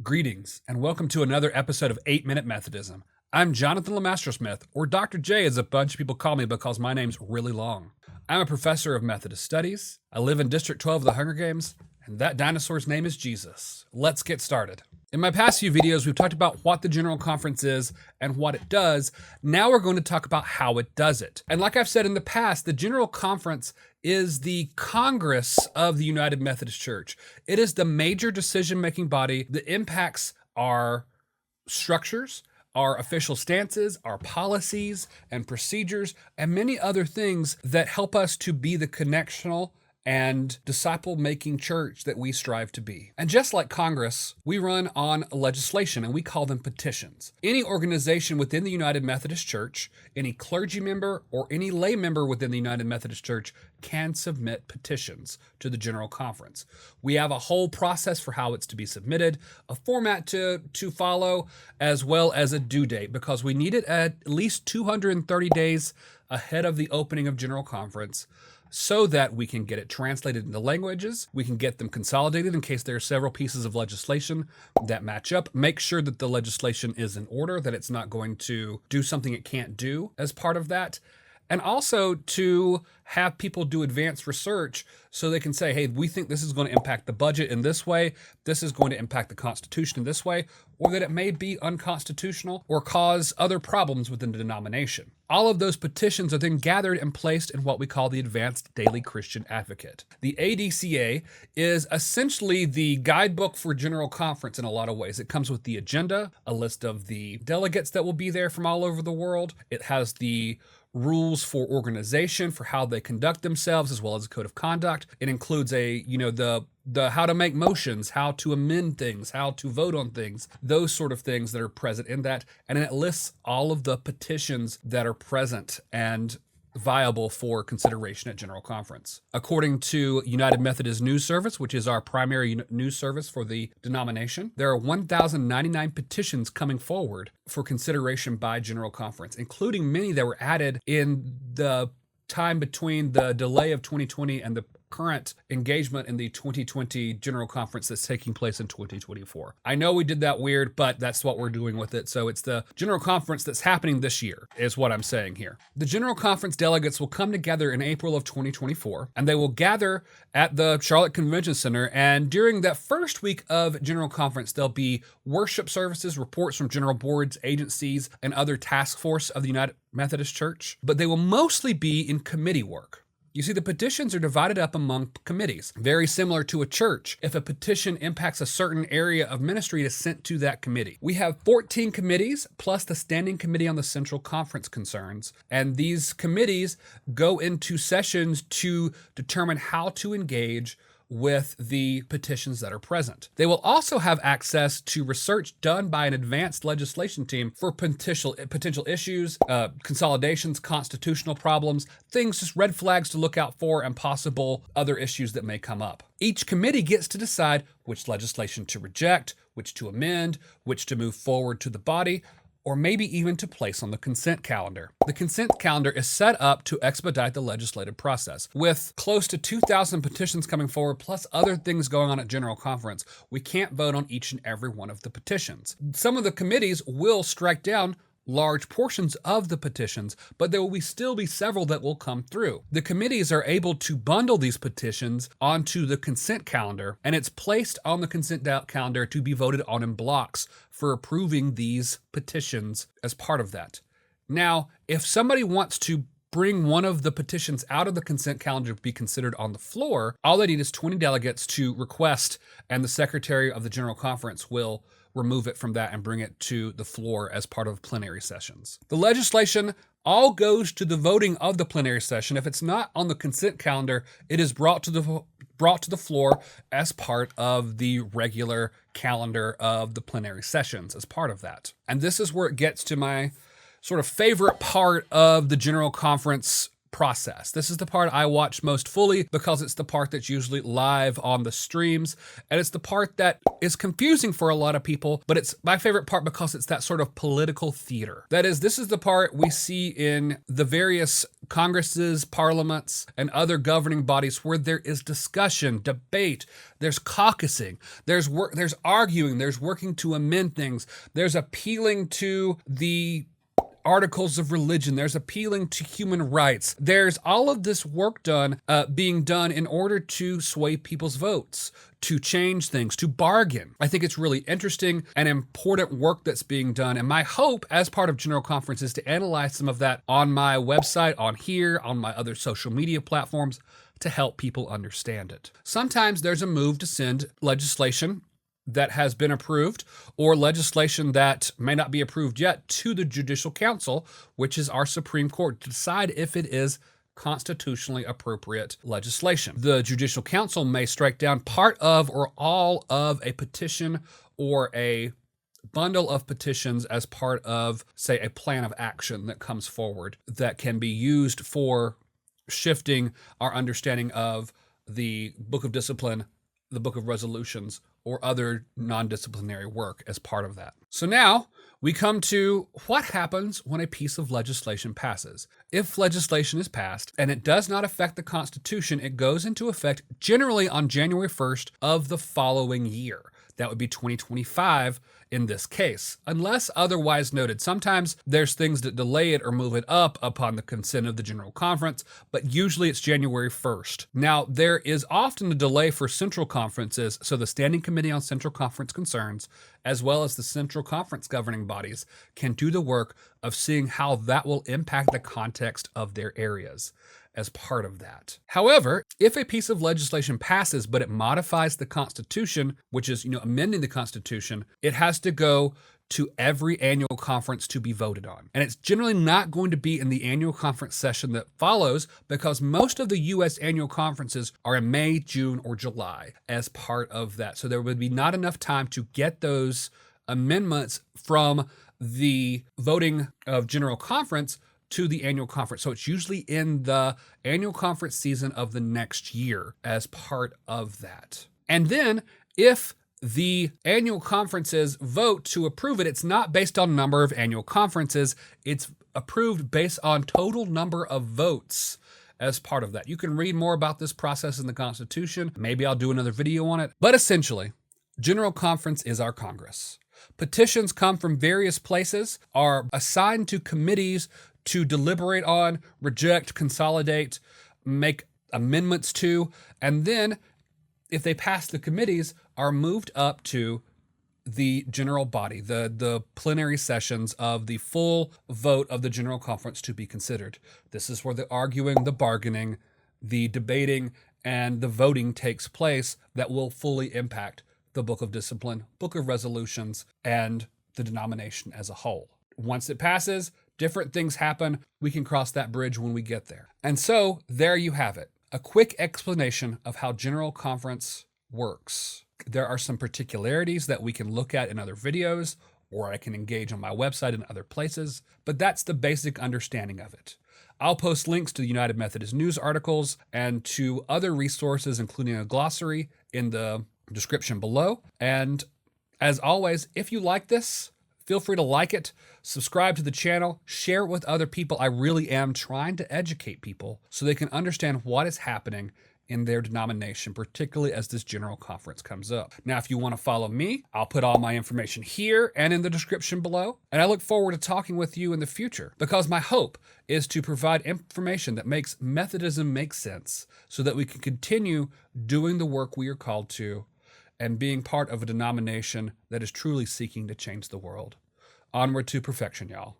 Greetings, and welcome to another episode of 8-Minute Methodism. I'm Jonathan Lemastro Smith, or Dr. J as a bunch of people call me because my name's really long. I'm a professor of Methodist studies. I live in District 12 of the Hunger Games, and that dinosaur's name is Jesus. Let's get started. In my past few videos, we've talked about what the General Conference is and what it does. Now we're going to talk about how it does it. And like I've said in the past, the General Conference is the Congress of the United Methodist Church. It is the major decision-making body that impacts our structures, our official stances, our policies and procedures, and many other things that help us to be the connectional and disciple-making church that we strive to be. And just like Congress, we run on legislation, and we call them petitions. Any organization within the United Methodist Church, any clergy member or any lay member within the United Methodist Church can submit petitions to the General Conference. We have a whole process for how it's to be submitted, a format to follow, as well as a due date, because we need it at least 230 days ahead of the opening of General Conference, so that we can get it translated into languages, we can get them consolidated in case there are several pieces of legislation that match up, make sure that the legislation is in order, that it's not going to do something it can't do as part of that, and also to have people do advanced research so they can say, hey, we think this is going to impact the budget in this way, this is going to impact the Constitution in this way, or that it may be unconstitutional or cause other problems within the denomination. All of those petitions are then gathered and placed in what we call the Advanced Daily Christian Advocate. The ADCA is essentially the guidebook for General Conference in a lot of ways. It comes with the agenda, a list of the delegates that will be there from all over the world. It has the rules for organization, for how they conduct themselves, as well as a code of conduct. It includes the how to make motions, how to amend things, how to vote on things, those sort of things that are present in that. And it lists all of the petitions that are present and viable for consideration at General Conference. According to United Methodist News Service, which is our primary news service for the denomination, there are 1,099 petitions coming forward for consideration by General Conference, including many that were added in the time between the delay of 2020 and the current engagement in the 2020 General Conference that's taking place in 2024. I know we did that weird, but that's what we're doing with it. So it's the General Conference that's happening this year, is what I'm saying here. The General Conference delegates will come together in April of 2024, and they will gather at the Charlotte Convention Center. And during that first week of General Conference, there'll be worship services, reports from general boards, agencies, and other task force of the United Methodist Church, but they will mostly be in committee work. You see, the petitions are divided up among committees, very similar to a church. If a petition impacts a certain area of ministry, it is sent to that committee. We have 14 committees, plus the Standing Committee on the Central Conference Concerns, and these committees go into sessions to determine how to engage with the petitions that are present. They will also have access to research done by an advanced legislation team for potential issues, consolidations, constitutional problems, things, just red flags to look out for, and possible other issues that may come up. Each committee gets to decide which legislation to reject, which to amend, which to move forward to the body, or maybe even to place on the consent calendar. The consent calendar is set up to expedite the legislative process. With close to 2,000 petitions coming forward, plus other things going on at General Conference, we can't vote on each and every one of the petitions. Some of the committees will strike down large portions of the petitions, but there will still be several that will come through. The committees are able to bundle these petitions onto the consent calendar, and it's placed on the consent calendar to be voted on in blocks for approving these petitions as part of that. Now, if somebody wants to bring one of the petitions out of the consent calendar to be considered on the floor, all they need is 20 delegates to request, and the Secretary of the General Conference will remove it from that and bring it to the floor as part of plenary sessions. The legislation all goes to the voting of the plenary session. If it's not on the consent calendar, it is brought to the floor as part of the regular calendar of the plenary sessions as part of that. And this is where it gets to my sort of favorite part of the General Conference process. This is the part I watch most fully because it's the part that's usually live on the streams, and it's the part that is confusing for a lot of people, but it's my favorite part because it's that sort of political theater. That is, this is the part we see in the various congresses, parliaments, and other governing bodies where there is discussion, debate, there's caucusing, there's arguing, there's working to amend things, there's appealing to the articles of religion, there's appealing to human rights. There's all of this work being done in order to sway people's votes, to change things, to bargain. I think it's really interesting and important work that's being done. And my hope as part of General Conference is to analyze some of that on my website, on here, on my other social media platforms to help people understand it. Sometimes there's a move to send legislation that has been approved or legislation that may not be approved yet to the Judicial Council, which is our Supreme Court, to decide if it is constitutionally appropriate legislation. The Judicial Council may strike down part of or all of a petition or a bundle of petitions as part of, say, a plan of action that comes forward that can be used for shifting our understanding of the Book of Discipline, the Book of Resolutions, or other non-disciplinary work as part of that. So now we come to what happens when a piece of legislation passes. If legislation is passed and it does not affect the Constitution, it goes into effect generally on January 1st of the following year. That would be 2025 in this case, unless otherwise noted. Sometimes there's things that delay it or move it up upon the consent of the General Conference, but usually it's January 1st. Now, there is often a delay for central conferences, so the Standing Committee on Central Conference Concerns, as well as the Central Conference governing bodies, can do the work of seeing how that will impact the context of their areas as part of that. However, if a piece of legislation passes, but it modifies the Constitution, which is, amending the Constitution, it has to go to every annual conference to be voted on. And it's generally not going to be in the annual conference session that follows because most of the U.S. annual conferences are in May, June, or July as part of that. So there would be not enough time to get those amendments from the voting of General Conference to the annual conference. So it's usually in the annual conference season of the next year as part of that. And then if the annual conferences vote to approve it, it's not based on number of annual conferences. It's approved based on total number of votes as part of that. You can read more about this process in the Constitution. Maybe I'll do another video on it. But essentially, General Conference is our Congress. Petitions come from various places, are assigned to committees to deliberate on, reject, consolidate, make amendments to, and then if they pass the committees, are moved up to the general body, the plenary sessions of the full vote of the General Conference to be considered. This is where the arguing, the bargaining, the debating, and the voting takes place that will fully impact the Book of Discipline, Book of Resolutions, and the denomination as a whole. Once it passes, different things happen. We can cross that bridge when we get there. And so there you have it. A quick explanation of how General Conference works. There are some particularities that we can look at in other videos, or I can engage on my website and other places, but that's the basic understanding of it. I'll post links to the United Methodist News articles and to other resources, including a glossary, in the description below. And as always, if you like this, feel free to like it, subscribe to the channel, share it with other people. I really am trying to educate people so they can understand what is happening in their denomination, particularly as this General Conference comes up. Now, if you want to follow me, I'll put all my information here and in the description below. And I look forward to talking with you in the future because my hope is to provide information that makes Methodism make sense so that we can continue doing the work we are called to and being part of a denomination that is truly seeking to change the world. Onward to perfection, y'all.